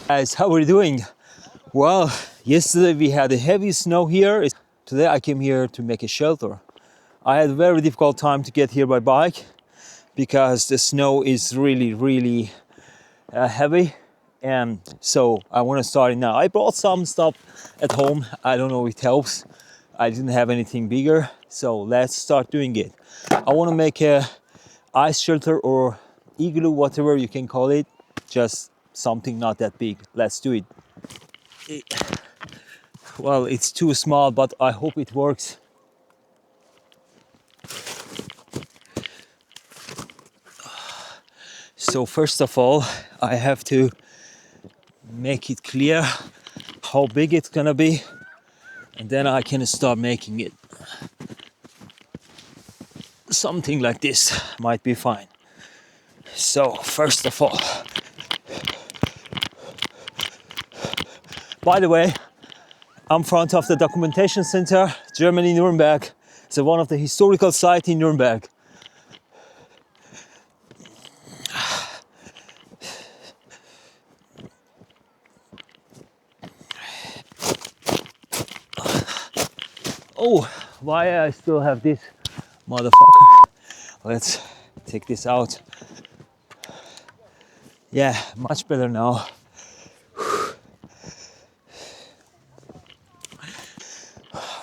Guys, how are you doing? Well, yesterday we had a heavy snow here. Today I came here to make a shelter. I had a very difficult time to get here by bike because the snow is really heavy, and so I want to start it now. I brought some stuff at home. I don't know if it helps. I didn't have anything bigger, so let's start doing it. I want to make a ice shelter or igloo, whatever you can call it, just something not that big. Let's do it. Well, it's too small, but I hope it works. So first of all, I have to make it clear how big it's gonna be, and then I can start making it. Something like this might be fine. So first of all, by the way, I'm in front of the Documentation Center, Germany, Nuremberg. It's one of the historical sites in Nuremberg. Oh, why I still have this motherfucker? Let's take this out. Yeah, much better now.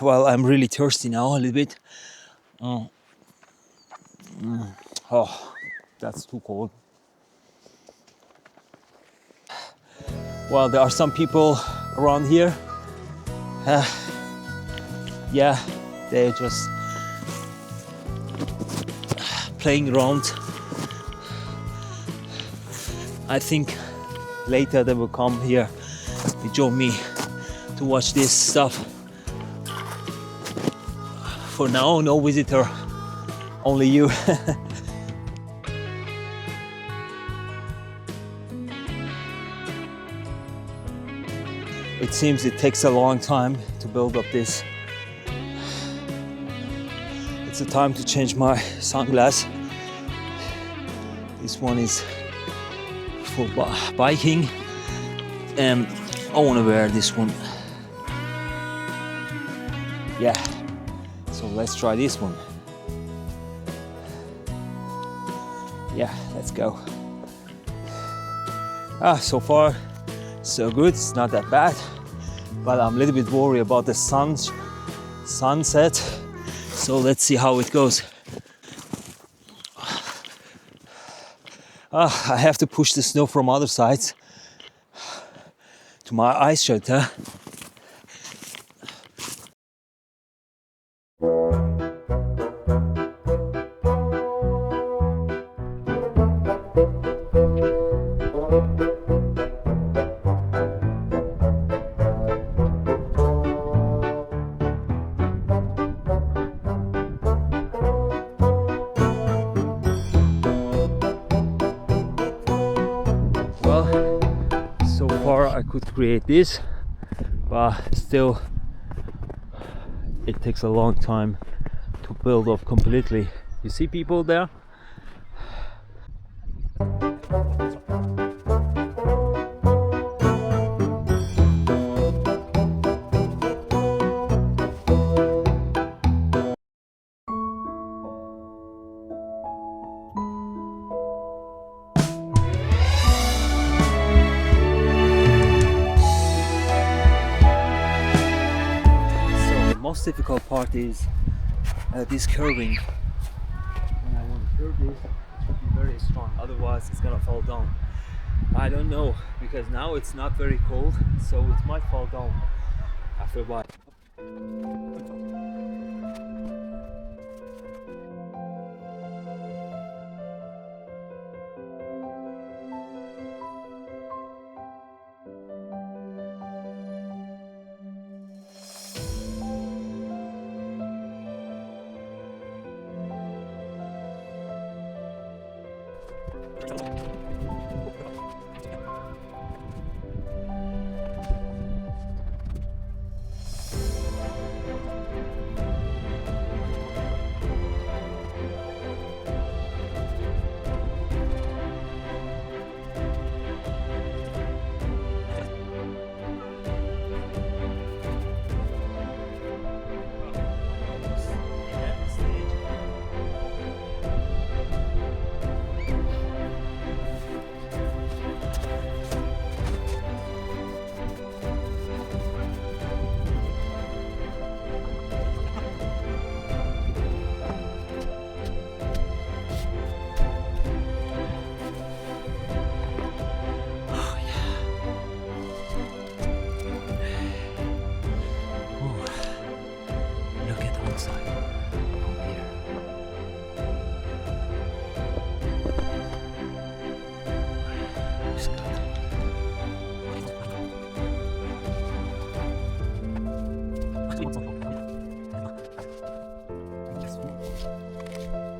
Well, I'm really thirsty now a little bit. Oh, that's too cold. Well, there are some people around here. Yeah, they're just playing around. I think later they will come here to join me to watch this stuff. For now, no visitor, only you. It seems it takes a long time to build up this. It's a time to change my sunglasses. This one is for biking, and I want to wear this one. Yeah. So let's try this one. Yeah, let's go. So far, so good. It's not that bad, but I'm a little bit worried about the sunset. So let's see how it goes. I have to push the snow from other sides to my ice shelter. So far I could create this, but still it takes a long time to build up completely. You see people there? Most difficult part is this curving. When I want to curve this, it should be very strong, otherwise it's gonna fall down. I don't know, because now it's not very cold, so it might fall down after a while.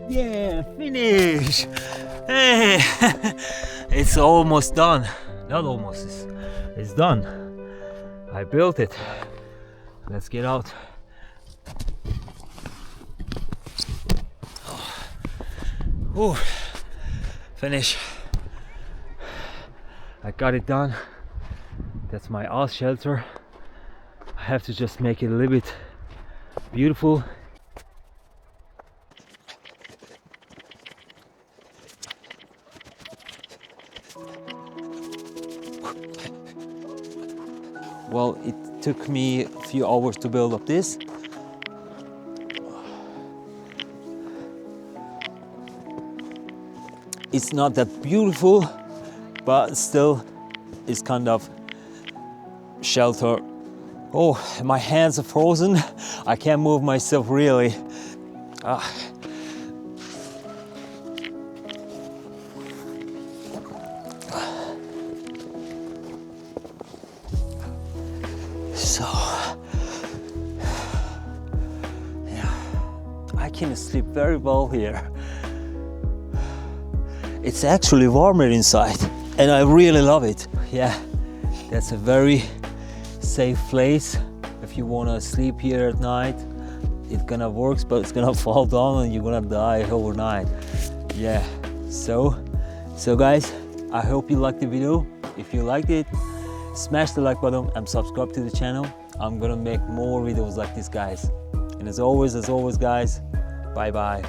Yeah, finish! Hey, it's almost done. Not almost, it's done. I built it. Let's get out. Oh, finish. I got it done. That's my ice shelter. I have to just make it a little bit beautiful. Well, it took me a few hours to build up this. It's not that beautiful, but still it's kind of shelter. Oh, my hands are frozen. I can't move myself really. So, yeah, I can sleep very well here. It's actually warmer inside and I really love it. Yeah, that's a very safe place. If you want to sleep here at night, it's gonna work, but it's gonna fall down and you're gonna die overnight. Yeah, so guys, I hope you liked the video. If you liked it, smash the like button and subscribe to the channel. I'm gonna make more videos like this, guys. And as always guys, bye.